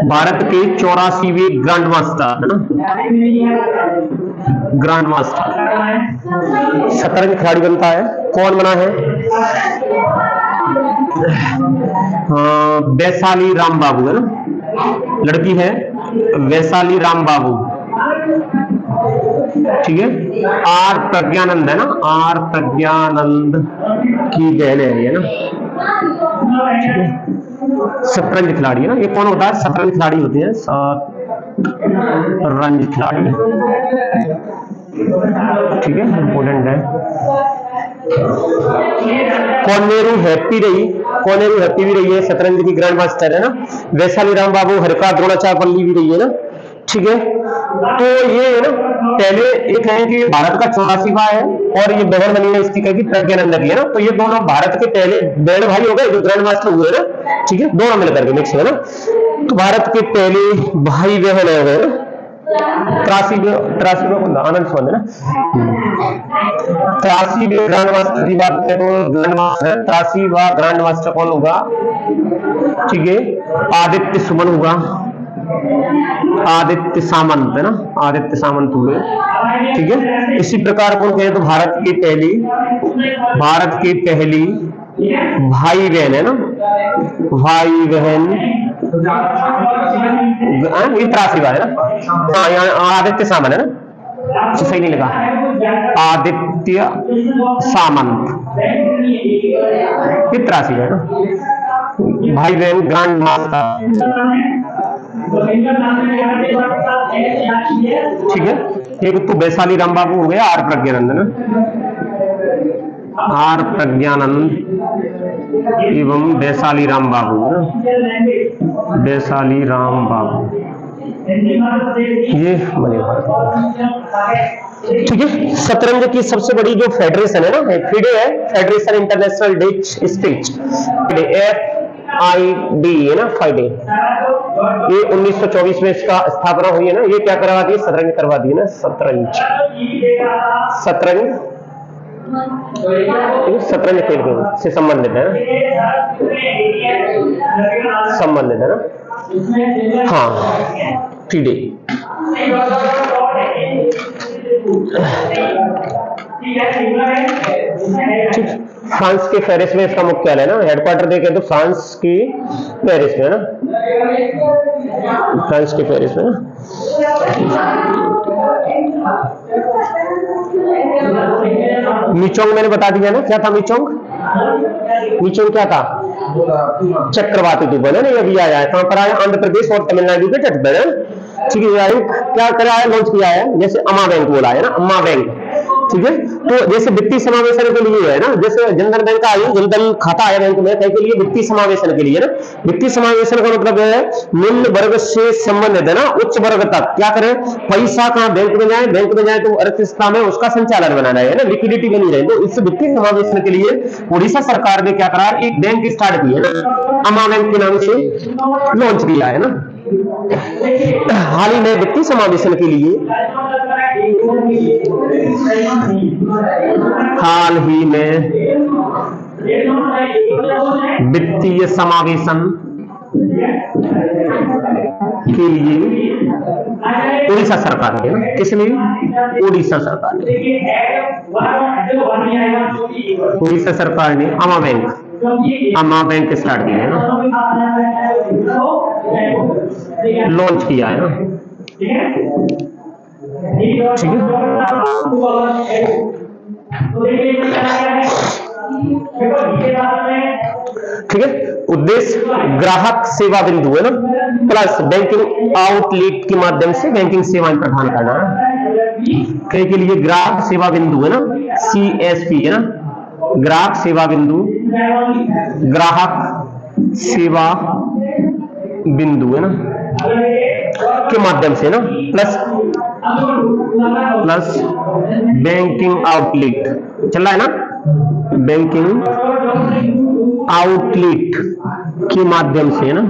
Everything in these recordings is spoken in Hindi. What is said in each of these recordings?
भारत के 84वें ग्रैंड मास्टर है ना, ग्रैंड मास्टर शतरंज खिलाड़ी बनता है। कौन बना है? वैशाली राम बाबू है ना, लड़की है वैशाली राम बाबू, ठीक है। आर प्रज्ञानंद है ना, आर प्रज्ञानंद की बहन है ना, ठीक है। शतरंज खिलाड़ी है ना, ये कौन होता है? शतरंज खिलाड़ी होते हैं, शतरंज खिलाड़ी, ठीक है, इंपोर्टेंट है। कोनेरू हैप्पी रही, कोनेरू हैप्पी भी रही है, शतरंज की ग्रैंड मास्टर है ना। वैशाली राम बाबू हरका द्रोणाचार्य भी रही है ना, ठीक है। तो ये है ना, पहले एक है कि भारत का 84वां है और ये बहन बनी है इसकी की प्रज्ञानंद की है ना। तो ये दोनों भारत के पहले बहन भाई हो गए जो ग्रैंड मास्टर हुए ना, ठीक है, दोनों मिलकर के मिक्स है ना। तो भारत के पहले भाई बहन हो गए ना, 83 आनंद फोन है ना, 83 ग्रैंड मास्टर की बात करें तो ग्रैंड मास्टर 83वां ग्रैंड मास्टर कौन होगा? ठीक है, आदित्य सुमन होगा, आदित्य सामंत है ना, आदित्य सामंत हुए, ठीक है। इसी प्रकार कौन कहें तो भारत की पहली भाई बहन है ना, भाई बहन ये 83वां है ना, हाँ यहाँ आदित्य सामंत है ना, सही नहीं लगा, आदित्य सामंत ये 83 है ना, भाई बहन ग्रैंड मास्टर, ठीक है। एक तो वैशाली राम बाबू हो गया, आर प्रज्ञानंद ना, आर प्रज्ञानंद एवं वैशाली राम बाबू ना, वैशाली राम बाबू ये बने, ठीक है। शतरंज की सबसे बड़ी जो फेडरेशन है ना, FIDE है, फेडरेशन इंटरनेशनल डेच स्पीच, FIDE है ना, FIDE। ये 1924 में इसका स्थापना हुई है ना। ये क्या करवा दी? शतरंज करवा दी ना, शतरंज खेल से संबंधित है ना, हाँ, FIDE। ठीक, फ्रांस के पेरिस में इसका मुख्यालय है ना, हेडक्वार्टर देखे तो फ्रांस की पेरिस में है ना, फ्रांस के पेरिस में ना। मिचोंग मैंने बता दिया ना, क्या था मिचोंग? मिचोंग क्या था? चक्रवाती तूफान है ना, ये भी आया है, कहां पर आया? आंध्र प्रदेश और तमिलनाडु के तट पर, ठीक है। क्या करा है? लॉन्च किया है, जैसे अम्मा बैंक बोला है ना, अम्मा बैंक, ठीक है। तो जैसे वित्तीय समावेशन के लिए है ना, जैसे जनधन बैंक का आयु जनधन खाता है बैंक में, के लिए वित्तीय समावेशन के लिए ना। वित्तीय समावेशन का मतलब है निम्न वर्ग से संबंधित है ना उच्च वर्ग तक क्या करें, पैसा कहां बैंक में जाए तो अर्थव्यवस्था में उसका संचालन बनाना है ना, लिक्विडिटी बनी रहे। तो इस वित्तीय समावेशन के लिए उड़ीसा सरकार ने क्या करा, एक बैंक स्टार्ट की है ना, अम्मा बैंक के नाम से लॉन्च किया है ना। हाल ही में वित्तीय समावेशन के लिए वित्तीय समावेशन के लिए उड़ीसा सरकार ने, किसने? उड़ीसा सरकार ने, उड़ीसा सरकार ने अम्मा बैंक स्टार्ट किया है ना, लॉन्च किया है ना, ठीक है। उद्देश्य ग्राहक सेवा बिंदु है ना, प्लस बैंकिंग आउटलेट के माध्यम से बैंकिंग सेवाएं प्रदान करना है के लिए ग्राहक सेवा बिंदु है ना, CSP है ना, ग्राहक सेवा बिंदु, ग्राहक सेवा बिंदु है ना के माध्यम से ना, प्लस बैंकिंग आउटलेट चल रहा है ना, बैंकिंग आउटलेट के माध्यम से ना,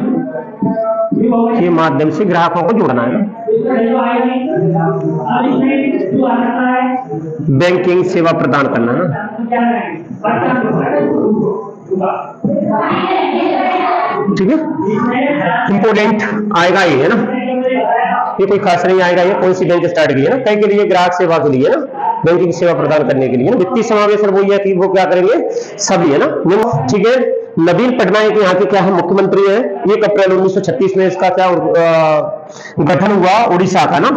के माध्यम से ग्राहकों को जोड़ना है ना, बैंकिंग सेवा प्रदान करना ना। ठीक है, इंपोर्टेंट आएगा ये, है ना, ये कोई खास नहीं आएगा, ये कौन सी बैंक स्टार्ट की है ना, कहीं के लिए, ग्राहक सेवा के लिए ना, बैंकिंग सेवा प्रदान करने के लिए ना। वित्तीय समावेशन वो है कि वो क्या करेंगे, सभी, है ना। ठीक है, नवीन पटनायक यहाँ के क्या है, मुख्यमंत्री है। 1 अप्रैल 1936 में इसका क्या गठन हुआ, उड़ीसा का ना,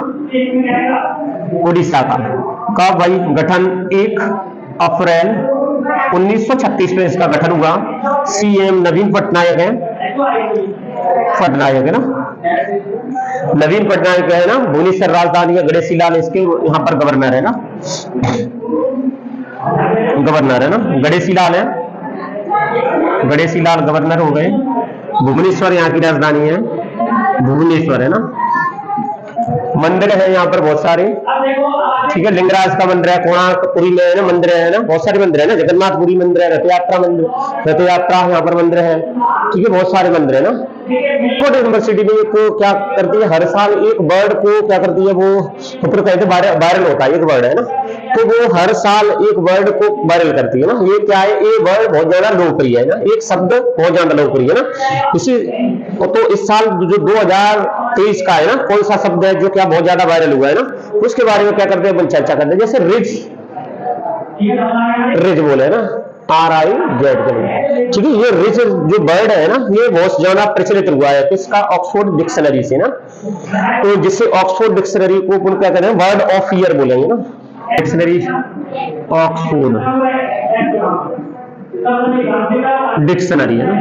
उड़ीसा का भाई गठन 1 अप्रैल 1936 में इसका गठन हुआ। सीएम नवीन पटनायक है, पटनायक है ना, नवीन पटनायक है ना। भुवनेश्वर राजधानी है, गणेशी लाल इसके यहाँ पर गवर्नर है ना, गवर्नर है ना, गणेशी लाल है, गणेशी लाल गवर्नर हो गए। भुवनेश्वर यहाँ की राजधानी है, भुवनेश्वर है ना। मंदिर है यहाँ पर बहुत सारे, ठीक है, लिंगराज का मंदिर है, कोणार्कपुरी में है ना मंदिर है ना, बहुत सारे मंदिर है ना, जगन्नाथपुरी मंदिर है, रथ यात्रा मंदिर, रथ यात्रा यहाँ पर मंदिर है, ठीक है, बहुत सारे मंदिर है ना। ऑक्सफोर्ड यूनिवर्सिटी में को क्या करती है, हर साल एक वर्ड को क्या करती है, वो ऊपर कहते वायरल होता है, एक वर्ड है ना, तो वो हर साल एक वर्ड को वायरल करती है ना। ये क्या है, ये वर्ड बहुत ज्यादा लोकप्रिय है ना, एक शब्द बहुत ज्यादा लोकप्रिय है ना। इसी तो इस साल जो 2023 का है ना, कौन सा शब्द है जो क्या बहुत ज्यादा वायरल हुआ है ना, उसके बारे में क्या करते हैं, चर्चा करते हैं। जैसे रिज, रिज बोले ना, RIZ, ठीक है, ये रिज जो वर्ड है ना, ये बहुत ज्यादा प्रचलित हुआ है किसका, ऑक्सफोर्ड डिक्शनरी से ना। तो जिससे ऑक्सफोर्ड डिक्शनरी को अपन क्या कहते हैं, वर्ड ऑफ ईयर बोलेंगे ना, डिक्शनरी ऑक्सफोर्ड डिक्शनरी है ना।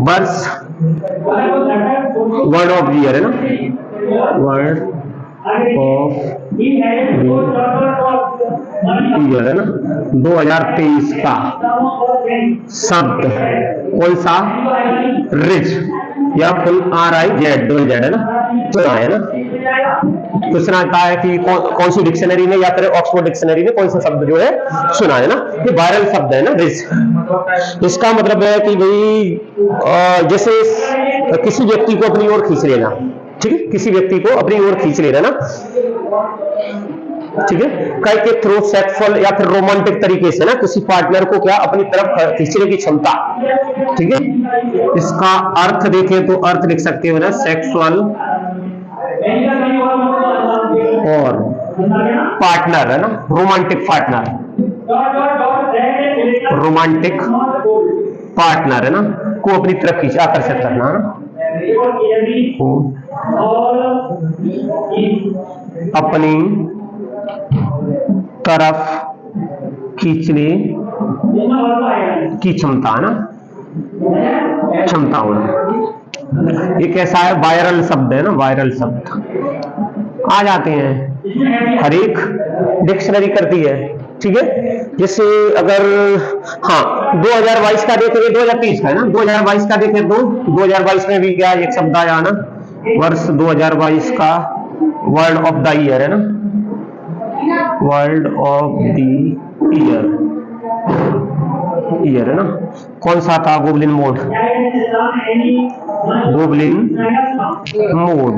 वर्ष, वर्ड ऑफ ईयर है ना, वर्ड ऑफ ईयर है ना, 2023 का शब्द कौन सा, रिच या फुल RIZ है ना, तो है ना। क्वेश्चन आता है कि कौन सी डिक्शनरी ने या फिर ऑक्सफोर्ड डिक्शनरी ने कौन सा शब्द जो है सुना है ना, ये वायरल शब्द है ना, रिच। इसका मतलब है कि भाई जैसे किसी व्यक्ति को अपनी ओर खींच लेना, ठीक है, किसी व्यक्ति को अपनी ओर खींच लेना ना, ठीक है, कई के थ्रू सेक्सुअल या फिर रोमांटिक तरीके से ना किसी पार्टनर को क्या अपनी तरफ खींचने की क्षमता, ठीक है। इसका अर्थ देखें तो अर्थ लिख सकते हो ना, सेक्सुअल और पार्टनर है ना, रोमांटिक पार्टनर, रोमांटिक पार्टनर है ना, को अपनी तरफ खींच, आकर्षित करना है ना, अपनी तरफ खींचने की क्षमता है ना, क्षमता होना। ये कैसा है, वायरल शब्द है ना, वायरल शब्द आ जाते हैं, हर एक डिक्शनरी करती है, ठीक है। जैसे अगर हाँ 2022 का देखेंगे, 2023 का है ना, 2022 का देखें तो 2022 में भी क्या एक शब्द आया ना, वर्ष 2022 का वर्ल्ड ऑफ द ईयर है ना, वर्ल्ड ऑफ द ईयर है ना, कौन सा था, गोबलिन मोड, गोबलिन मोड,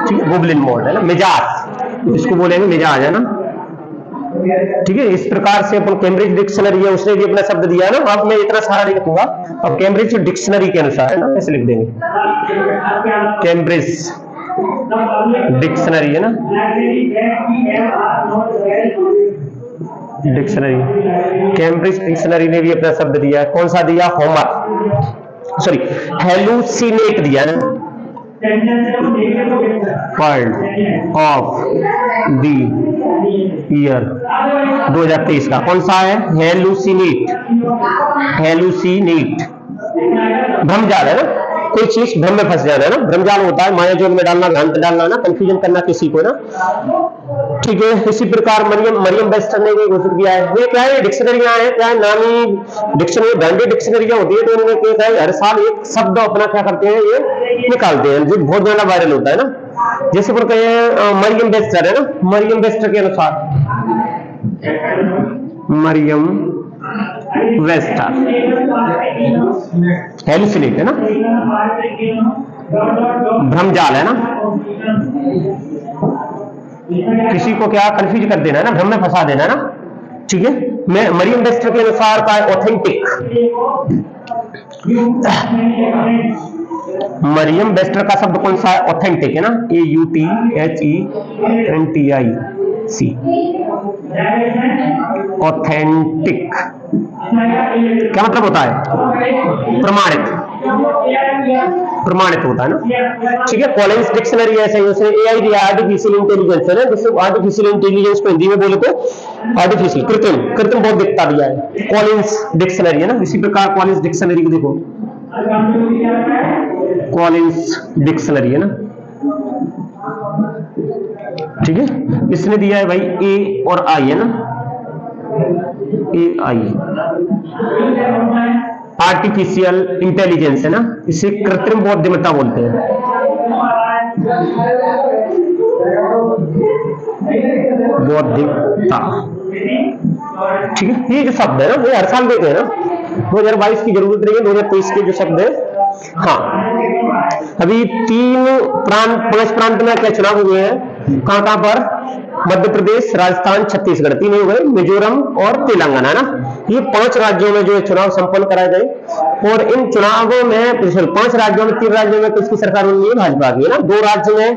ठीक है, गोबलिन मोड है ना, मिजाज, इसको बोलेंगे मिजाज है ना, ठीक है। इस प्रकार से अपन कैम्ब्रिज डिक्शनरी है, उसने भी अपना शब्द दिया है ना। अब मैं इतना सारा लिखूंगा, अब कैम्ब्रिज डिक्शनरी के अनुसार है ना, ऐसे लिख देंगे, कैम्ब्रिज डिक्शनरी है ना, डिक्शनरी, कैम्ब्रिज डिक्शनरी ने भी अपना शब्द दिया है, कौन सा दिया, होमर, सॉरी हेलुसिनेट दिया है ना, वर्ल्ड ऑफ द ईयर 2023 का कौन सा है, हेलुसिनेट, हेलुसिनेट, भ्रमजाल है ना, कोई चीज भ्रम में फंस जाना है ना, भ्रमजाल होता है, माया जोग में डालना, भ्रांत डालना ना, कंफ्यूजन करना किसी को ना, ठीक है। इसी प्रकार मरियम वेस्टर ने भी घोषित किया है। ये क्या है, डिक्शनरियां हैं, क्या है, नामी डिक्शनरी, ब्रांडेड डिक्शनरियां होती है, तो उनमें क्या है, हर साल एक शब्द अपना क्या करते हैं, ये निकालते हैं, जो बहुत ज्यादा वायरल होता है ना। जैसे पर कहे मरियम वेस्टर है ना, मरियम वेस्टर के अनुसार, मरियम वेस्टर हेलुसिनेट है ना, भ्रमजाल है ना, किसी को क्या कंफ्यूज कर देना है ना, भ्रम में फंसा देना है ना, ठीक है। मैं मरियम वेस्टर के अनुसार का ऑथेंटिक, मरियम वेस्टर का शब्द कौन सा है? ऑथेंटिक है ना, AUTHENTIC, ऑथेंटिक क्या मतलब होता है? प्रमाणित, प्रमाणित होता है ना, ठीक है। कॉलिंस डिक्शनरी ऐसे ही, उसने AI दिया, आर्टिफिशियल इंटेलिजेंस है ना, जिसको आर्टिफिशियल इंटेलिजेंस को हिंदी में बोले तो आर्टिफिशियल, कृत्रिम, कृत्रिम बौद्धिकता दिया है, कॉलिंस डिक्शनरी है ना। इसी प्रकार कॉलिंस डिक्शनरी को देखो, कॉलिंस डिक्शनरी है ना, ठीक है। इसने दिया है भाई A और I है ना, AI, आर्टिफिशियल इंटेलिजेंस है ना, इसे कृत्रिम बौद्धिमत्ता बोलते हैं। बौद्धिकता, ठीक है। ये जो शब्द है ना, ये हर साल देते हैं ना, 2022 की जरूरत नहीं है, 2023 के जो शब्द है। हाँ, अभी 5 प्रांत में क्या चुनाव हुए हैं? कहां पर? मध्य प्रदेश, राजस्थान, छत्तीसगढ़, 3 हो गए, मिजोरम और तेलंगाना ना। ये 5 राज्यों में जो चुनाव संपन्न कराए गए, और इन चुनावों में 5 राज्यों में 3 राज्यों में किसकी सरकार बनी है? भाजपा की है ना। 2 राज्य में,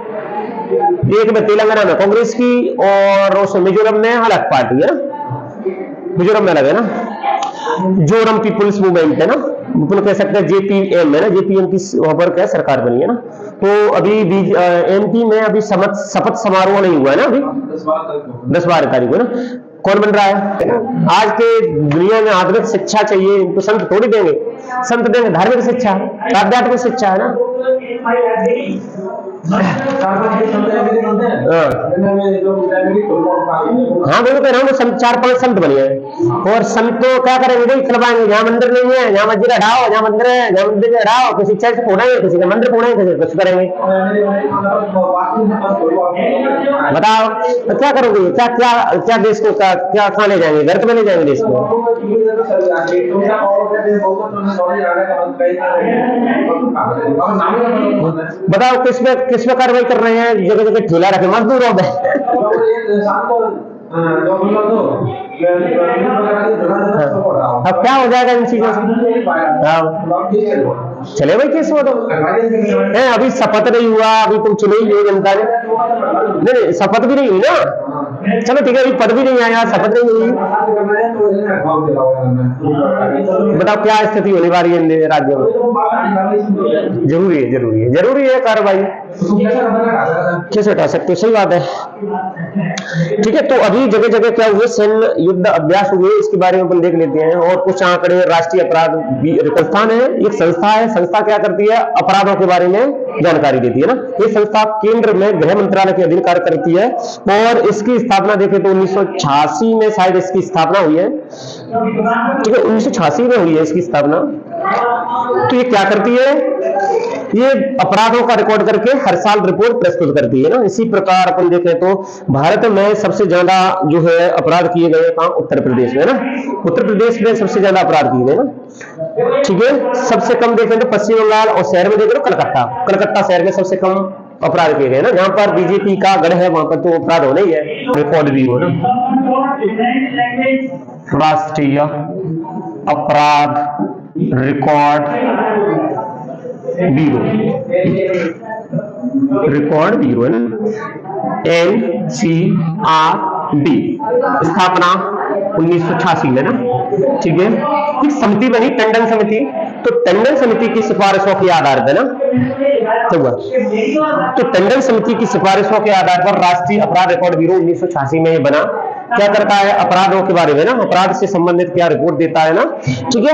एक में तेलंगाना में कांग्रेस की, और उसमें मिजोरम में अलग पार्टी है ना, मिजोरम में अलग है ना, जोरम पीपुल्स मूवमेंट है ना, अपन कह सकते हैं JPM है ना, JPM की वहां पर क्या सरकार बनी है ना। तो अभी MP में अभी शपथ समारोह नहीं हुआ है ना, अभी 10-12 तारीख को ना। कौन बन रहा है? आज के दुनिया में आधुनिक शिक्षा चाहिए, इनको संत थोड़ी देंगे, संत देंगे धार्मिक शिक्षा, आध्यात्मिक शिक्षा है ना। हाँ बिल्कुल कह रहा हूँ, 4-5 संत बने हैं, और संत तो क्या करेंगे भाई? खिलवाएंगे, जहाँ मंदिर नहीं है, जहाँ मस्जिद हटाओ, जहाँ मंदिर है, जहाँ मंदिर हटाओ, किसी चर्च फोड़ेंगे, किसी का मंदिर फोड़ेंगे, किसी कुछ करेंगे। बताओ तो क्या करोगे? क्या क्या क्या देश को क्या कहाँ ले जाएंगे? घर में ले जाएंगे देश को? बताओ किस पे कार्रवाई कर रहे हैं? जगह जगह ठेला रखे मजदूरों में। अब क्या हो जाएगा इन चीजों से? चले भाई केस वो तो अभी शपथ नहीं हुआ, अभी तुम चुने ही हो जनता ने, नहीं शपथ भी नहीं हुई ना। चलो ठीक है, अभी पद भी नहीं आया, शपथ नहीं हुई, बताओ क्या स्थिति होने वाली है राज्य में? जरूरी है कार्रवाई, कैसे हटा सकते? सही बात है, ठीक है। तो अभी जगह जगह क्या हुए? सैन्य युद्ध अभ्यास हुए, इसके बारे में अपन देख लेते हैं। और कुछ आंकड़े, राष्ट्रीय अपराध संस्थान है, एक संस्था है, संस्था क्या करती है? अपराधों के बारे में जानकारी देती है ना। ये संस्था केंद्र में गृह मंत्रालय के अधीन कार्य करती है, और इसकी स्थापना देखें तो 1986 में शायद इसकी स्थापना हुई है, ठीक है, 1986 में हुई है इसकी स्थापना। तो ये क्या करती है? ये अपराधों का रिकॉर्ड करके हर साल रिपोर्ट प्रस्तुत करती है ना। इसी प्रकार अपन देखें तो भारत में सबसे ज्यादा जो है अपराध किए गए कहां? उत्तर प्रदेश में ना। उत्तर प्रदेश में सबसे ज्यादा अपराध किए गए ना, ठीक है। सबसे कम देखें तो पश्चिम बंगाल, और शहर में देखें तो कलकत्ता शहर में सबसे कम अपराध किए गए ना। जहां पर बीजेपी का गढ़ है वहां पर तो अपराध होना ही है। रिकॉर्ड भी हो ना, राष्ट्रीय अपराध रिकॉर्ड ब्यूरो, रिकॉर्ड ब्यूरो है ना, NCRB, स्थापना 1986 में ना, ठीक है। एक समिति बनी, टंडन समिति, तो टंडन समिति की सिफारिशों के आधार पर ना, तो टंडन समिति की सिफारिशों के आधार पर राष्ट्रीय अपराध रिकॉर्ड ब्यूरो 1986 में बना। क्या करता है? अपराधों के बारे में ना, अपराध से संबंधित क्या रिपोर्ट देता है ना, ठीक है,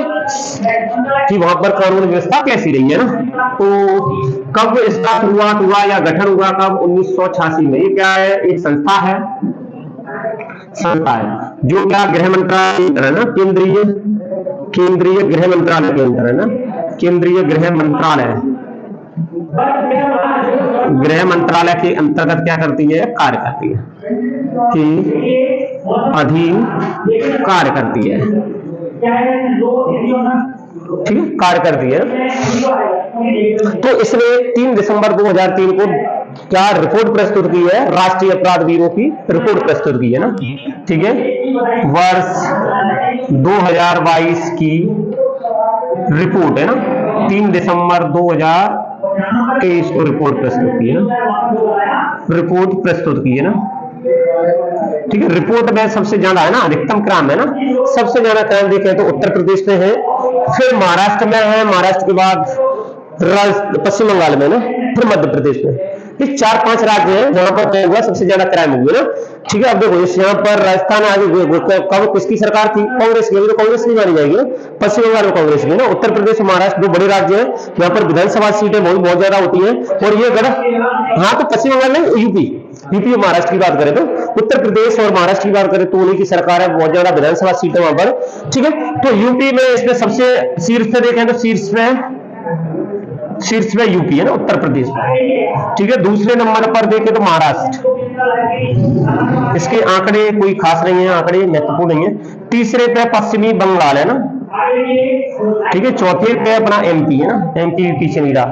कि वहां पर कानून व्यवस्था कैसी रही है ना। तो कब इसका शुरुआत हुआ या गठन हुआ? कब? 1986 में। ये क्या है? एक संस्था है जो क्या गृह मंत्रालय है ना, केंद्रीय गृह मंत्रालय के अंदर है ना, केंद्रीय गृह मंत्रालय के अंतर्गत क्या करती है? कार्य करती है, कि अधीन कार्य करती है, ठीक है, कार्य करती है। तो इसने 3 दिसंबर 2003 को क्या रिपोर्ट प्रस्तुत की है? राष्ट्रीय अपराध ब्यूरो की रिपोर्ट प्रस्तुत की है ना, ठीक है। वर्ष 2022 की रिपोर्ट है ना, 3 दिसंबर 2023 को रिपोर्ट प्रस्तुत की है ना, रिपोर्ट प्रस्तुत की है ना, ठीक है। रिपोर्ट में सबसे ज्यादा है ना, अधिकतम क्राइम है ना, सबसे ज्यादा क्राइम देखें तो उत्तर प्रदेश में है, फिर महाराष्ट्र में है, महाराष्ट्र के बाद पश्चिम बंगाल में ना, फिर मध्य प्रदेश में। ये 4-5 राज्य हैं जहां पर क्या हुआ, सबसे ज्यादा क्राइम हुआ ना, ठीक है। अब देखो इस यहाँ पर राजस्थान आगे कब किसकी सरकार थी? कांग्रेस की, तो कांग्रेस नहीं मानी जाएगी ना, पश्चिम बंगाल में कांग्रेस की ना। उत्तर प्रदेश और महाराष्ट्र 2 बड़े राज्य हैं, यहाँ पर विधानसभा सीटें बहुत ज्यादा होती है। और ये गलत, हाँ तो पश्चिम बंगाल में यूपी और महाराष्ट्र की बात करें तो, उत्तर प्रदेश और महाराष्ट्र की बात करें तो उन्हीं की सरकार है, बहुत ज्यादा विधानसभा सीटें वहां पर, ठीक है। तो यूपी में इसमें सबसे शीर्ष पे देखें तो शीर्ष में यूपी है ना, उत्तर प्रदेश में, ठीक है। दूसरे नंबर पर देखें तो महाराष्ट्र, इसके आंकड़े कोई खास नहीं है, आंकड़े महत्वपूर्ण नहीं है। तीसरे पे पश्चिमी बंगाल है ना, ठीक है। चौथे पे अपना एमपी है ना, एमपी भी पीछे नहीं रहा,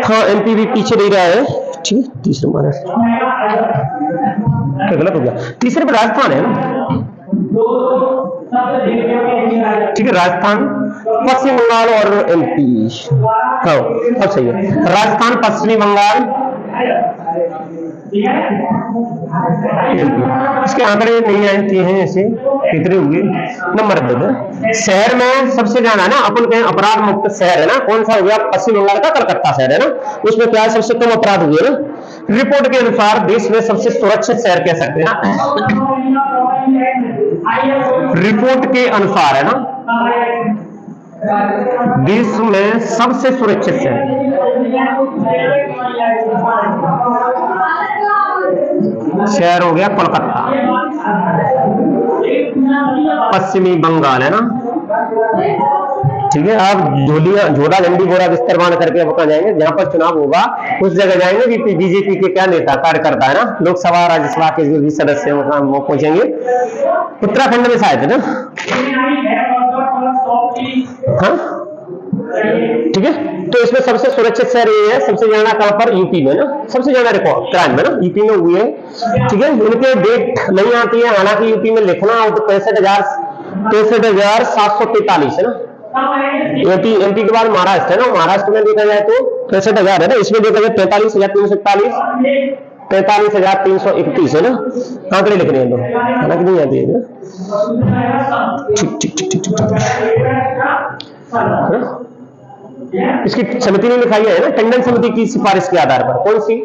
हाँ एमपी भी पीछे नहीं रहा है, ठीक है। तीसरे महाराष्ट्र, क्या गलत हो गया? तीसरे पे राजस्थान है ना, ठीक है। राजस्थान, पश्चिम बंगाल और एमपी, हाँ अब सही है। राजस्थान, पश्चिमी बंगाल, इसके आंकड़े नहीं आए हैं ऐसे, कितने हुए नंबर दे। शहर में सबसे ज्यादा ना अपन कहें अपराध मुक्त शहर है ना, कौन सा हो गया? पश्चिम बंगाल का कलकत्ता शहर है ना, उसमें क्या सबसे कम अपराध हुए ना। रिपोर्ट के अनुसार देश में सबसे सुरक्षित शहर कह सकते हैं, रिपोर्ट के अनुसार है ना, देश में सबसे सुरक्षित शहर हो गया कोलकाता, पश्चिमी बंगाल है ना, ठीक है। आप झोला झंडी बोरा बिस्तर बांध करके अब कहाँ जाएंगे? जहां पर चुनाव होगा उस जगह जाएंगे कि बीजेपी के क्या नेता कार्यकर्ता है ना, लोकसभा राज्यसभा के जो भी सदस्य हैं वो पहुंचेंगे। उत्तराखंड में शायद है ना, हाँ ठीक है। तो इसमें सबसे सुरक्षित शहर ये है, सबसे ज्यादा कहां पर? यूपी में ना, सबसे ज्यादा रिकॉर्ड क्राइम है ना यूपी में हुए, ठीक है। इनके डेट नहीं आती है, हालांकि यूपी में लिखना हो तो 63,743 है ना। एमपी के बाद महाराष्ट्र है ना, महाराष्ट्र में देखा जाए तो 63,000 है ना, इसमें देखा जाए 43,341, 43,331 है ना, आंकड़े लिख रहे हैं तो, हालांकि नहीं आती है। इसकी समिति ने लिखाई है ना, टंडन समिति की सिफारिश के आधार पर। कौन सी?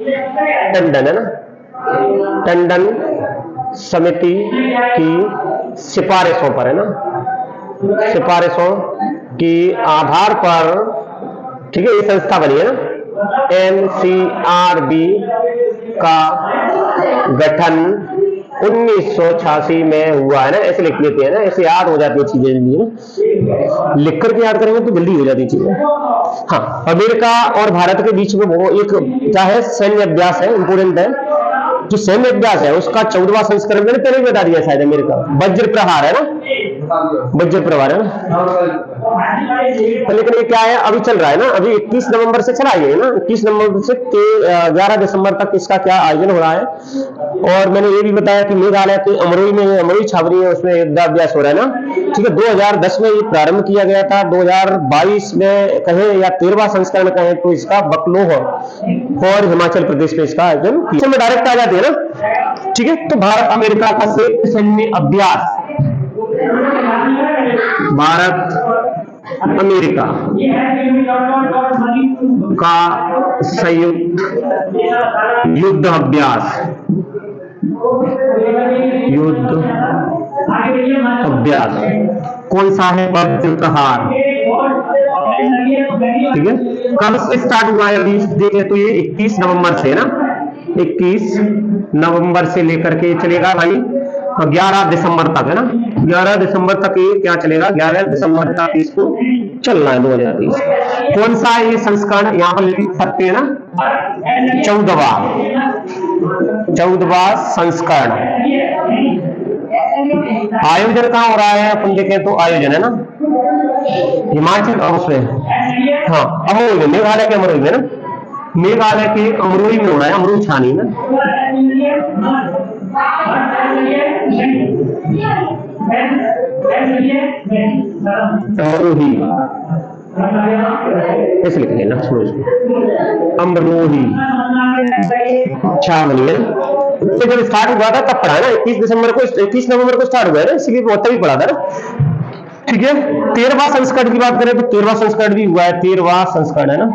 टंडन है ना, टंडन समिति की सिफारिशों पर है ना, सिफारिशों की आधार पर, ठीक है। ये संस्था बनी है ना, एनसीआरबी का गठन 1986 में हुआ है ना, ऐसे लिख लेते हैं ना, ऐसे याद हो जाती है चीजें ना, लिख करके याद करेंगे तो जल्दी हो जाती चीजें। हाँ, अमेरिका और भारत के बीच में वो एक क्या है, सैन्य अभ्यास है, इंपोर्टेंट है। जो सैन्य अभ्यास है उसका 14वां संस्करण मैंने पहले बता दिया शायद, अमेरिका वज्र प्रहार है ना, वज्र प्रहार है ना। लेकिन ये क्या है, अभी चल रहा है ना, अभी 21 नवंबर से चला है ना, 21 नवंबर से 11 दिसंबर तक इसका क्या आयोजन हो रहा है। और मैंने ये भी बताया कि मेघालय के अमरोई में, अमरोई छावनी है, उसमें युद्धाभ्यास हो रहा है ना, ठीक है। 2010 में ये प्रारंभ किया गया था, 2022 में कहें या 13वां संस्करण कहें तो इसका बकलोह और हिमाचल प्रदेश में इसका आयोजन किया। में डायरेक्ट आ जाते हैं ना, ठीक है। तो भारत अमेरिका का सैन्य अभ्यास, भारत अमेरिका का संयुक्त युद्ध अभ्यास, कौन सा है? वज्र प्रहार, ठीक है। कब से स्टार्ट हुआ है? अभी देखें तो ये 21 नवंबर से ना, 21 नवंबर से लेकर के चलेगा भाई 11 दिसंबर तक है ना, 11 दिसंबर तक ये क्या चलेगा, 11 दिसंबर तक इसको चलना है 2020। कौन सा ये संस्करण यहाँ पर लिख सकते हैं ना, 14वां संस्करण। आयोजन कहाँ हो रहा है अपन देखें तो, आयोजन है ना हिमाचल और उसमें, हाँ अमरोई में, मेघालय के अमरोई में ना, मेघालय के अमरोही में हो रहा है, अमरोही छानी में। अमरोही ऐसे लिखेंगे ना, अमरोही छावनी है। तो जब स्टार्ट हुआ था तब पढ़ा है ना, 21 नवंबर को स्टार्ट हुआ है ना, इसलिए वो तभी पढ़ा था ना। ठीक है, 13वां संस्करण की बात करें तो 13वां संस्करण भी हुआ है, 13वां संस्करण है ना।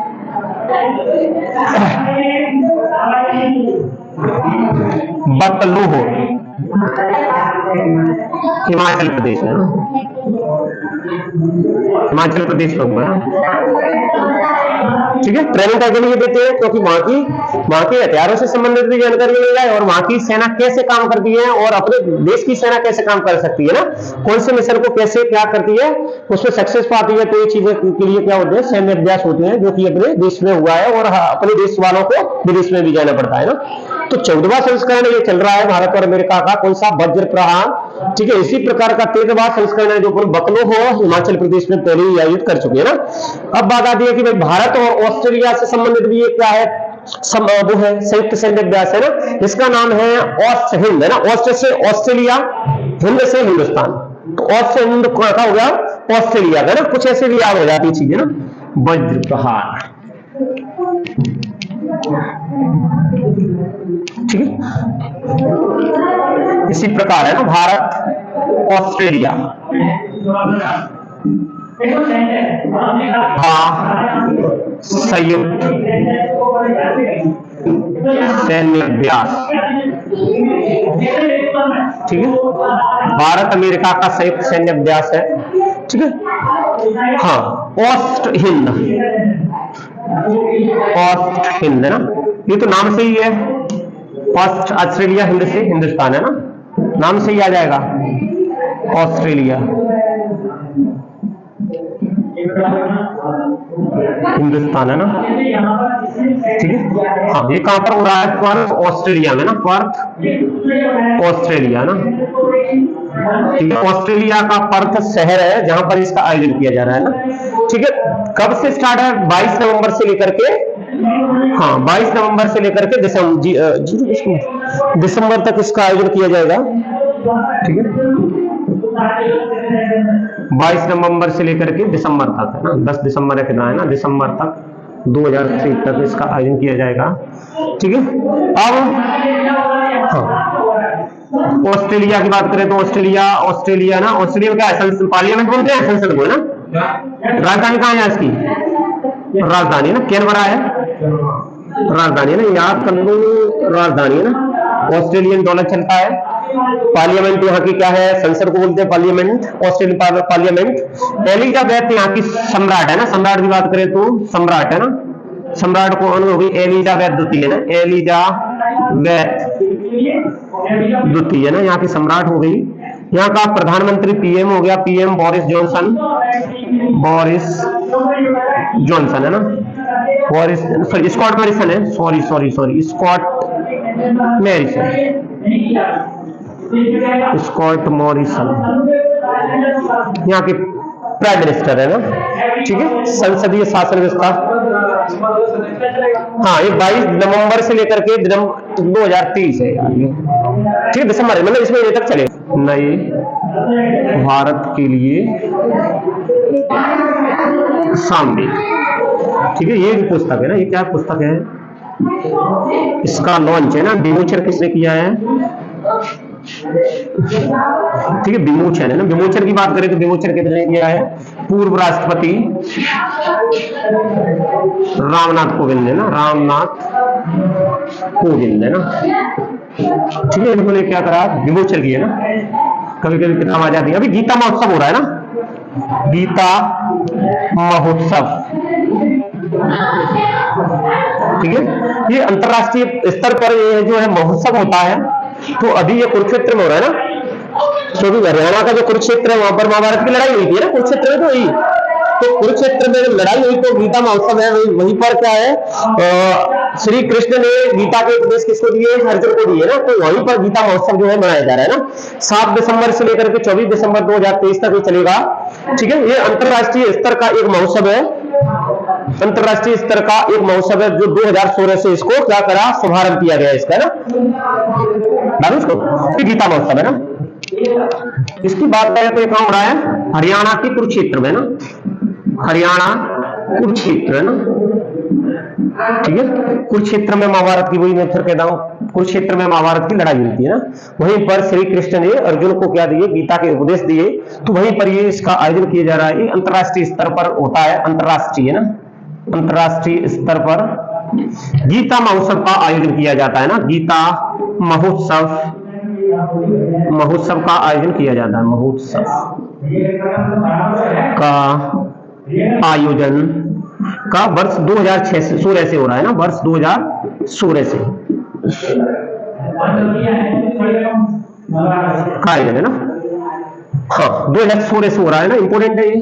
बतलूह हिमाचल प्रदेश है ना, हिमाचल प्रदेश में हुआ है। ठीक है, ट्रेनिंग करके लिए देते हैं क्योंकि वहां के हथियारों से संबंधित भी जानकारी मिल जाए और वहां की सेना कैसे काम करती है और अपने देश की सेना कैसे काम कर सकती है ना, कौन से मिशन को कैसे क्या करती है, उसमें सक्सेस पाती है। तो ये चीजें के लिए क्या होते हैं, सैन्य अभ्यास होते हैं जो कि अपने देश में हुआ है और अपने देश वालों को विदेश में भी जाना पड़ता है ना। तो 14वां संस्करण ये चल रहा है भारत और अमेरिका का, कौन सा, वज्र प्रहार। ठीक है, इसी प्रकार का 13वां संस्करण है जो बतलूह हिमाचल प्रदेश में पहले ही आयोजित कर चुके हैं ना। अब बात आती है कि भाई भारत और ऑस्ट्रेलिया से संबंधित भी ये क्या है, वो है संयुक्त सैन्य अभ्यास है ना, इसका नाम है ऑस्ट हिंद है ना। ऑस्ट से ऑस्ट्रेलिया, हिंद से हिंदुस्तान, तो ऑस्ट से हिंद क्या हो गया, ऑस्ट्रेलिया का ना, कुछ ऐसे भी याद हो जाती चीजें ना। वज्र प्रहार, ठीक है, इसी प्रकार है ना भारत ऑस्ट्रेलिया संयुक्त सैन्य अभ्यास। ठीक है, भारत अमेरिका का संयुक्त सैन्य अभ्यास है। ठीक है, हाँ, ऑस्ट हिंद, ऑस्ट हिंद है ना, ये तो नाम से ही है, ऑस्ट ऑस्ट्रेलिया, हिंद से हिंदुस्तान है ना, नाम से ही आ जाएगा ऑस्ट्रेलिया हिंदुस्तान है ना। ठीक है, हाँ, ये कहां पर हो रहा है, पर्थ ऑस्ट्रेलिया में ना, पर्थ ऑस्ट्रेलिया ना। ठीक है, ऑस्ट्रेलिया का पर्थ शहर है जहां पर इसका आयोजन किया जा रहा है ना। ठीक है, कब से स्टार्ट है, 22 नवंबर से लेकर के, हाँ 22 नवंबर से लेकर के दिसंबर तक इसका आयोजन किया जाएगा। ठीक है, 22 नवंबर से लेकर के दिसंबर तक है ना, 10 दिसंबर कितना है ना, दिसंबर तक 2023 तक इसका आयोजन किया जाएगा। ठीक है, अब हाँ, ऑस्ट्रेलिया की बात करें तो ऑस्ट्रेलिया ना, ऑस्ट्रेलिया में क्या है, पार्लियामेंट बोलते हैं, संसद को ना। राजधानी कहाँ है इसकी, राजधानी ना कैनबरा है, राजधानी है ना, याद कर लो, राजधानी है ना। ऑस्ट्रेलियन डॉलर चलता है। पार्लियामेंट यहाँ की क्या है, संसद को बोलते हैं पार्लियामेंट, ऑस्ट्रेलियन पार्लियामेंट। एलिजाबेथ यहाँ की सम्राट है ना, सम्राट की बात करें तो सम्राट है ना, सम्राट को हो गई एलिजाबेथ द्वितीय है ना, एलिजाबेथ द्वितीय है ना, यहाँ की सम्राट हो गई। यहाँ का प्रधानमंत्री पीएम हो गया, PM Boris Johnson, Boris Johnson है ना, बोरिस सॉरी स्कॉट मैरिसन है, सॉरी स्कॉट मैरिसन, स्कॉट मॉरिसन यहाँ के प्राइम मिनिस्टर है ना। ठीक है, संसदीय शासन व्यवस्था, हाँ, ये 22 नवंबर से लेकर के 2023 है यार ये। ठीक है, दिसंबर मतलब इसमें ये तक चलेगा। नए भारत के लिए सामने, ठीक है, ये भी पुस्तक है ना, ये क्या पुस्तक है, इसका लॉन्च है ना, विमोचन किसने किया है। ठीक है, विमोचन है ना, विमोचन की बात करें तो विमोचन किसने किया है, पूर्व राष्ट्रपति रामनाथ कोविंद है ना, रामनाथ कोविंद है ना। ठीक है, इन्होंने क्या करा, विमोचन किया ना। कभी कभी किताब आ जाती है, अभी गीता महोत्सव हो रहा है ना, गीता महोत्सव। ठीक है, ये अंतरराष्ट्रीय स्तर पर ये जो है महोत्सव होता है। तो अभी ये कुरुक्षेत्र में हो रहा है ना, क्योंकि हरियाणा का जो कुरुक्षेत्र है वहां पर महाभारत की लड़ाई हुई थी ना, कुरुक्षेत्र में तो हुई। तो कुरुक्षेत्र में जब लड़ाई हुई तो गीता महोत्सव है, वहीं पर क्या है, श्री कृष्ण ने गीता के उपदेश किसको दिए, अर्जुन को दिए ना। तो वहीं पर गीता महोत्सव जो है मनाया जा रहा है ना, 7 दिसंबर से लेकर के 24 दिसंबर 2023 तक ये चलेगा। ठीक है, ये अंतरराष्ट्रीय स्तर का एक महोत्सव है। अंतरराष्ट्रीय स्तर का एक महोत्सव है जो 2016 से इसको क्या करा, शुभारंभ किया गया इसका ना, इसको गीता महोत्सव है ना। इसकी बात करें तो ये कहां हो रहा है, हरियाणा के कुरुक्षेत्र में ना, हरियाणा कुरुक्षेत्र है ना, ठीक है। कुरुक्षेत्र में महाभारत की, वही मैं फिर कहता हूं, कुरुक्षेत्र में महाभारत की लड़ाई होती है ना, वहीं पर श्री कृष्ण ने अर्जुन को क्या दिए, गीता के उपदेश दिए, तो वहीं पर ये इसका आयोजन किया जा रहा है। ये अंतरराष्ट्रीय स्तर पर होता है, अंतरराष्ट्रीय ना, अंतरराष्ट्रीय स्तर पर गीता महोत्सव का आयोजन किया जाता है ना, गीता महोत्सव, महोत्सव का आयोजन किया जाता है, महोत्सव का आयोजन का वर्ष 2016 से हो रहा है ना, वर्ष 2016 से का आयोजन है ना, हाँ 2016 से हो रहा है ना, इंपोर्टेंट है ये।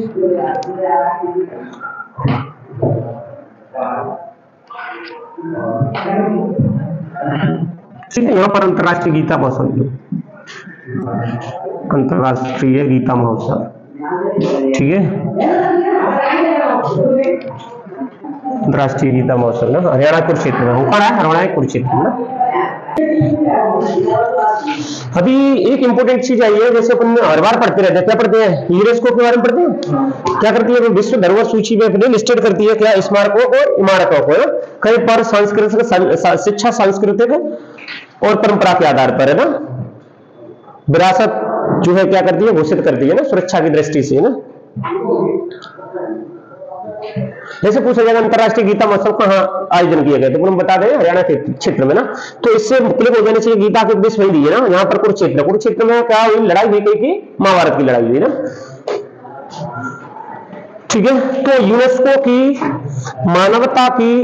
ठीक है, यहाँ पर अंतरराष्ट्रीय गीता महोत्सव, अंतरराष्ट्रीय गीता महोत्सव, ठीक है, अंतरराष्ट्रीय गीता महोत्सव ना, हरियाणा कुरुक्षेत्र में हो रहा है, हरियाणा कुरुक्षेत्र में। अभी एक इंपोर्टेंट चीज आई है, जैसे अपन हर बार पढ़ते रहते हैं, क्या पढ़ते हैं, यूनेस्को के बारे में पढ़ते हैं, क्या करती है विश्व धरोहर सूची में अपने लिस्टेड करती है क्या, स्मारकों और इमारतों को ना, कहीं पर सांस्कृतिक शिक्षा, सांस्कृतिक और परंपरा के आधार पर है ना, विरासत जो है क्या करती है, घोषित करती है ना, सुरक्षा की दृष्टि से ना। जैसे पूछा जाएगा अंतरराष्ट्रीय गीता महोत्सव कहाँ आयोजन किया गया, तो हम बता दें हरियाणा के क्षेत्र में ना, तो इससे मुख्तलिफ हो जाने चाहिए, गीता के उपदेश वही दिए ना, यहाँ पर कुरुक्षेत्र, कुरुक्षेत्र में क्या हुई, लड़ाई हुई कहीं की, महाभारत की लड़ाई हुई ना, ठीक है। तो यूनेस्को की मानवता की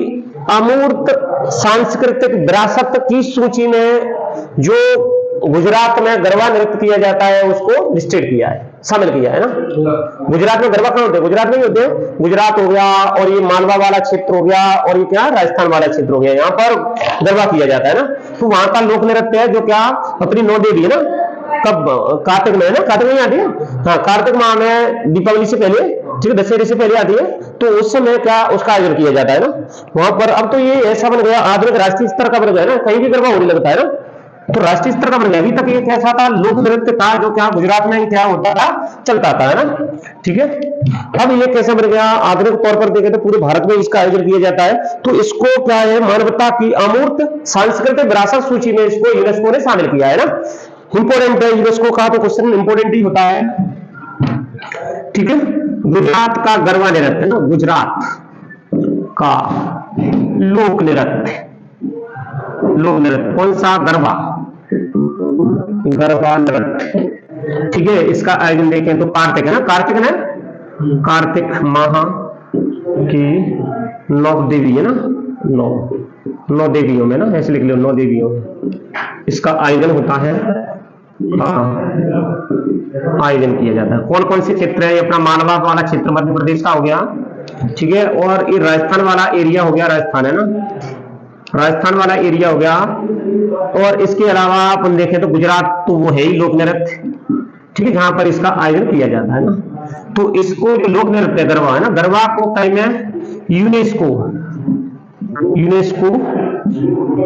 अमूर्त सांस्कृतिक विरासत की सूची में जो गुजरात में गरबा नृत्य किया जाता है उसको लिस्टेड किया है, शामिल किया है ना। गुजरात में गरबा कहाँ होते हैं, गुजरात में ही होते हैं, गुजरात हो गया और ये मालवा वाला क्षेत्र हो गया और ये क्या राजस्थान वाला क्षेत्र हो गया, यहाँ पर गरबा किया जाता है ना। तो वहां का लोक नृत्य है जो क्या अपनी 9 देवी है ना, कब कार्तिक में है ना, कार्तिक में आती है, हाँ कार्तिक माह में दीपावली से पहले, ठीक है, दशहरे से पहले आती है, तो उस समय क्या उसका आयोजन किया जाता है ना वहां पर। अब तो ये ऐसा बन गया, आधुनिक राष्ट्रीय स्तर का बन गया ना, कहीं भी गरबा होने लगता है ना, तो राष्ट्रीय स्तर का बन गया। अभी तक ये कैसा था, लोक नृत्य था जो क्या गुजरात में क्या होता था, चलता था है ना, ठीक है। अब ये कैसे बन गया, आधुनिक तौर पर देखें तो पूरे भारत में इसका आयोजन किया जाता है। तो इसको क्या है, मानवता की अमूर्त सांस्कृतिक विरासत सूची में इसको यूनेस्को ने शामिल किया है ना। इंपोर्टेंट है यूनेस्को का, तो क्वेश्चन इंपोर्टेंट ही होता है, ठीक है। गुजरात का गरबा नृत्य ना, गुजरात का लोक नृत्य, लोक नृत्य कौन सा, गरबा, गरबा नृत्य, ठीक है। इसका आयोजन देखें तो कार्तिक है ना, कार्तिक है, कार्तिक माह की 9 देवी है ना, 9 देवियों में ना, ऐसे लिख लो 9 देवियों इसका आयोजन होता है, आयोजन किया जाता है। कौन कौन से क्षेत्र है, अपना मालवा वाला क्षेत्र मध्य प्रदेश का हो गया, ठीक है, और ये राजस्थान वाला एरिया हो गया, राजस्थान है ना, राजस्थान वाला एरिया हो गया। और इसके अलावा अपन देखें तो गुजरात तो वो है ही लोक नृत्य, ठीक है, जहां पर इसका आयोजन किया जाता है ना। तो इसको जो लोक नृत्य गरबा है ना, गरबा को टाइम है यूनेस्को, यूनेस्को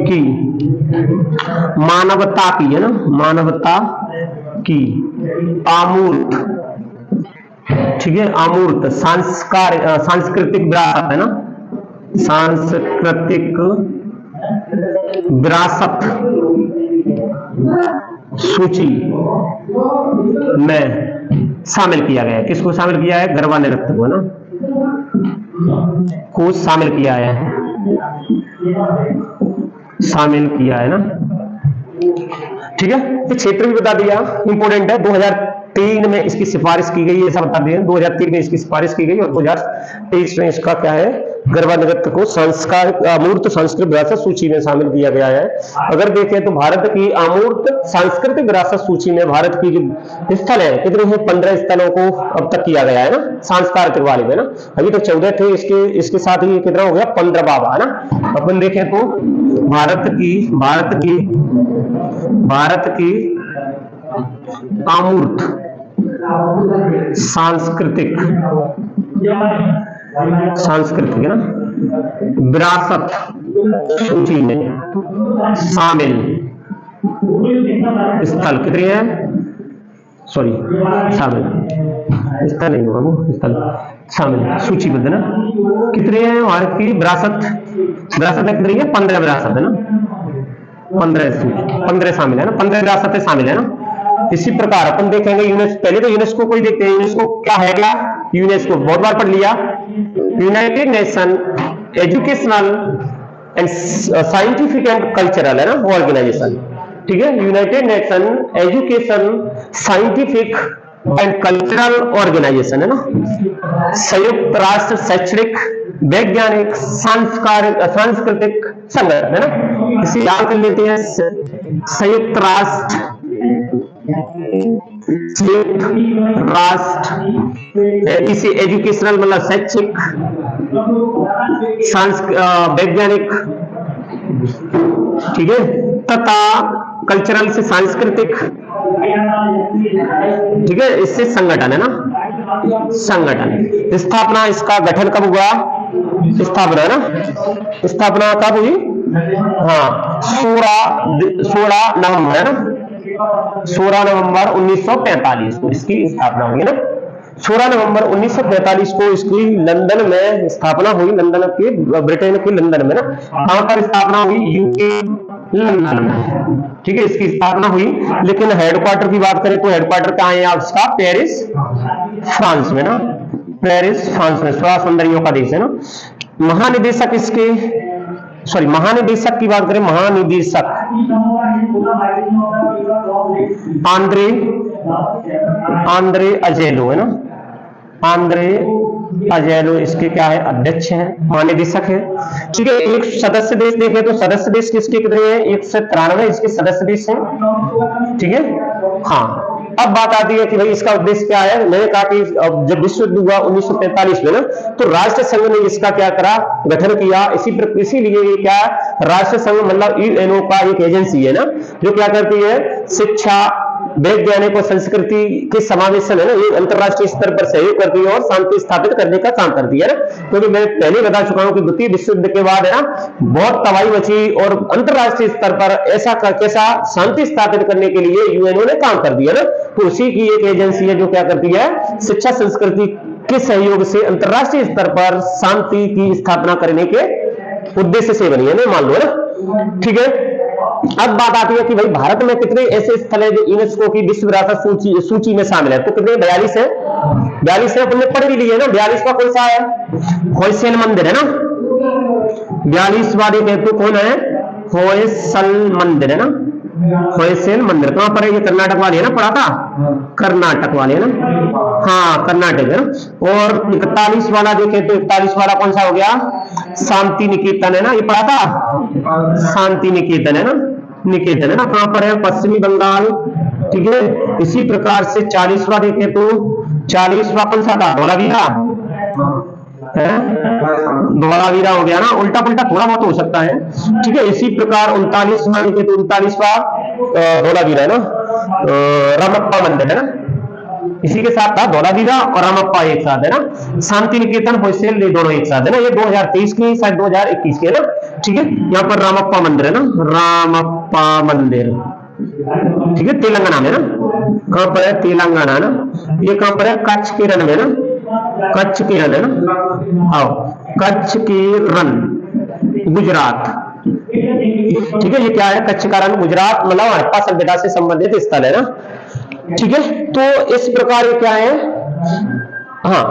की मानवता की है ना, मानवता की अमूर्त, ठीक है, अमूर्त सांस्कृतिक विरासत है ना, सांस्कृतिक विरासत सूची में शामिल किया गया है। किसको शामिल किया है, गरबा नृत्य को ना, को शामिल किया है, शामिल किया है ना, ठीक है। तो क्षेत्र भी बता दिया, इंपोर्टेंट है। 2003 में इसकी सिफारिश की गई, ऐसा बता दिया, 2003 में इसकी सिफारिश की गई और 2023 में इसका क्या है, गरबा नृत्य को संस्कार अमूर्त सांस्कृतिक विरासत सूची में शामिल किया गया है। अगर देखें तो भारत की अमूर्त सांस्कृतिक विरासत सूची में भारत की जो स्थल है कितने हैं, 15 स्थलों को अब तक किया गया है ना, सांस्कृतिक वाले में ना। अभी तक 14 थे, इसके साथ ही कितना हो गया, 15वां है ना। अपन देखें तो भारत की अमूर्त सांस्कृतिक सांस्कृतिक है ना, विरासत सूची में शामिल स्थल कितने हैं, सॉरी शामिल स्थल नहीं होगा वो, स्थल शामिल सूचीबद्ध ना, कितने हैं भारत की विरासत, विरासत कितनी है, 15 विरासत है ना, 15 शामिल है ना, 15 विरासतें शामिल है ना। इसी प्रकार अपन देखेंगे यूनेस्को, पहले तो यूनेस्को को ही देखते हैं, यूनेस्को क्या है, क्या यूनेस्को बहुत बार पढ़ लिया, United Nation Educational and Scientific and Cultural है ना ऑर्गेनाइजेशन, ठीक है, United Nation Education Scientific and Cultural Organisation है ना, संयुक्त राष्ट्र शैक्षणिक वैज्ञानिक सांस्कृतिक संगठन है ना, इसे याद कर लेते हैं, संयुक्त राष्ट्र इसे एजुकेशनल मतलब शैक्षिक वैज्ञानिक, ठीक है, तथा कल्चरल से सांस्कृतिक, ठीक है, इससे संगठन है ना, संगठन। स्थापना, इसका गठन कब हुआ, स्थापना है ना, स्थापना कब हुई, हाँ 16 नवंबर है ना, 16 नवंबर 1945 को इसकी स्थापना हुई ना, 16 नवंबर 1945 को इसकी लंदन में स्थापना हुई, लंदन के, ब्रिटेन के लंदन में ना, कहां पर स्थापना हुई, यूके लंदन में, ठीक है, इसकी स्थापना हुई। लेकिन हेडक्वार्टर की बात करें तो हेडक्वार्टर कहां है आपका, पेरिस फ्रांस में ना, पेरिस फ्रांस में, 16 सौंदर्यों का देश है ना। महानिदेशक इसके, सॉरी महानिदेशक की बात करें, महानिदेशक आंद्रे अजेलो है ना, आंद्रे अजेलो इसके क्या है, अध्यक्ष हैं, महानिदेशक है, ठीक है। एक सदस्य देश देखें तो सदस्य देश किसके कितने हैं, 193 इसके सदस्य देश हैं, ठीक है। हाँ, अब बात आती है कि भाई इसका उद्देश्य क्या है। मैंने कहा कि जब विश्व युद्ध हुआ 1945 में ना, तो राष्ट्र संघ ने इसका क्या करा, गठन किया। इसीलिए ये क्या, राष्ट्र संघ मतलब यूएनओ का एक एजेंसी है ना, जो क्या करती है, शिक्षा, वैज्ञानिक और संस्कृति के समावेशन है ना, ये अंतरराष्ट्रीय स्तर पर सहयोग करती है और शांति स्थापित करने का काम करती है ना। क्योंकि मैं पहले बता चुका हूं कि द्वितीय विश्व युद्ध के बाद है ना, बहुत तबाही मची और अंतरराष्ट्रीय स्तर पर ऐसा कैसा शांति स्थापित करने के लिए यूएनओ ने काम कर दिया ना। तो उसी की एक एजेंसी है जो क्या करती है, शिक्षा संस्कृति के सहयोग से अंतरराष्ट्रीय स्तर पर शांति की स्थापना करने के उद्देश्य से बनी है ना, मान लो ना, ठीक है। अब बात आती है कि भाई भारत में कितने ऐसे स्थल है जो यूनेस्को की विश्व विरासत सूची में शामिल है। तो कितने, 42 है, 42 है, तुमने पढ़ भी ली है ना। 42 का कौन सा है, होयसल मंदिर है ना, 42 वाले तो कौन है, होयसल मंदिर है ना, होयसल मंदिर कहां पर है, ये कर्नाटक वाले है ना, पढ़ा था, कर्नाटक वाले है ना, हाँ कर्नाटक है ना। और 41 वाला देखें तो 41 वाला कौन सा हो गया, शांति निकेतन है ना, ये पढ़ा था, शांति निकेतन है ना, निकेतन है ना, कहां पर है, पश्चिमी बंगाल, ठीक है। इसी प्रकार से 40वां देखें तो 40वां कौन सा था, धौलावीरा, धौलावीरा हो गया ना, उल्टा पुल्टा थोड़ा बहुत हो सकता है, ठीक है। इसी प्रकार 39वां देखें तो 39वां धौलावीरा है ना, रामप्पा मंदिर है ना, इसी के साथ था धौलावीरा और रामप्पा एक साथ है ना, शांति निकेतन, होयसल, ये दोनों एक साथ है ना। ये 2023 की शायद 2021 के है ना, ठीक है। यहाँ पर रामप्पा मंदिर है ना, रामप्पा मंदिर, ठीक है, तेलंगाना में ना, कहां पर है, तेलंगाना है ना। ये कहां पर है, कच्छ के रण में ना, कच्छ के रण है ना, आओ कच्छ के रण, गुजरात, ठीक है। ये क्या है, कच्छ का रण, गुजरात, मतलब हड़प्पा सभ्यता से संबंधित स्थल है ना, ठीक है। तो इस प्रकार क्या है, हाँ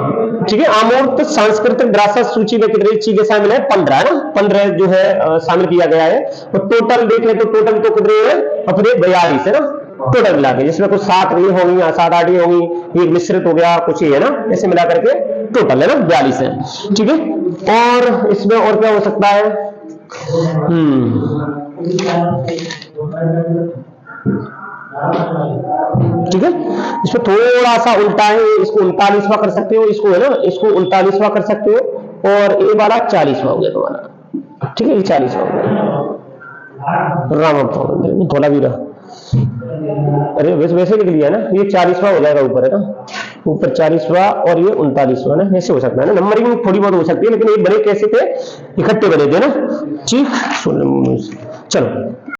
ठीक है। अमूर्त सांस्कृतिक विरासत सूची में कितनी चीजें शामिल है, 15 है ना, 15 जो है शामिल किया गया है। और टोटल देखें तो टोटल तो कितने है, अपने 42 है ना, टोटल मिला के, जिसमें कुछ 7 ये होंगी, 7-8 ये होंगी, एक मिश्रित हो गया, कुछ ये है ना, ऐसे मिला करके टोटल है ना 42 है, ठीक है। और इसमें और क्या हो सकता है, ठीक है। इसमें थोड़ा सा उल्टा है, इसको 39वां कर सकते हो, इसको है ना, इसको 39वां कर सकते हो, और ये वाला 40वां हो गया तुम्हारा, ठीक है, ये 40वां हो गया, रामप्पा धौलावीरा, अरे वैसे लिख लिया ना, ये 40वां हो जाएगा ऊपर है ना। ऊपर 40वां और ये 39वां ना, ऐसे हो सकता है ना, नंबरिंग थोड़ी बहुत हो सकती है, लेकिन ये बने कैसे थे, इकट्ठे बने थे ना। ठीक, चलो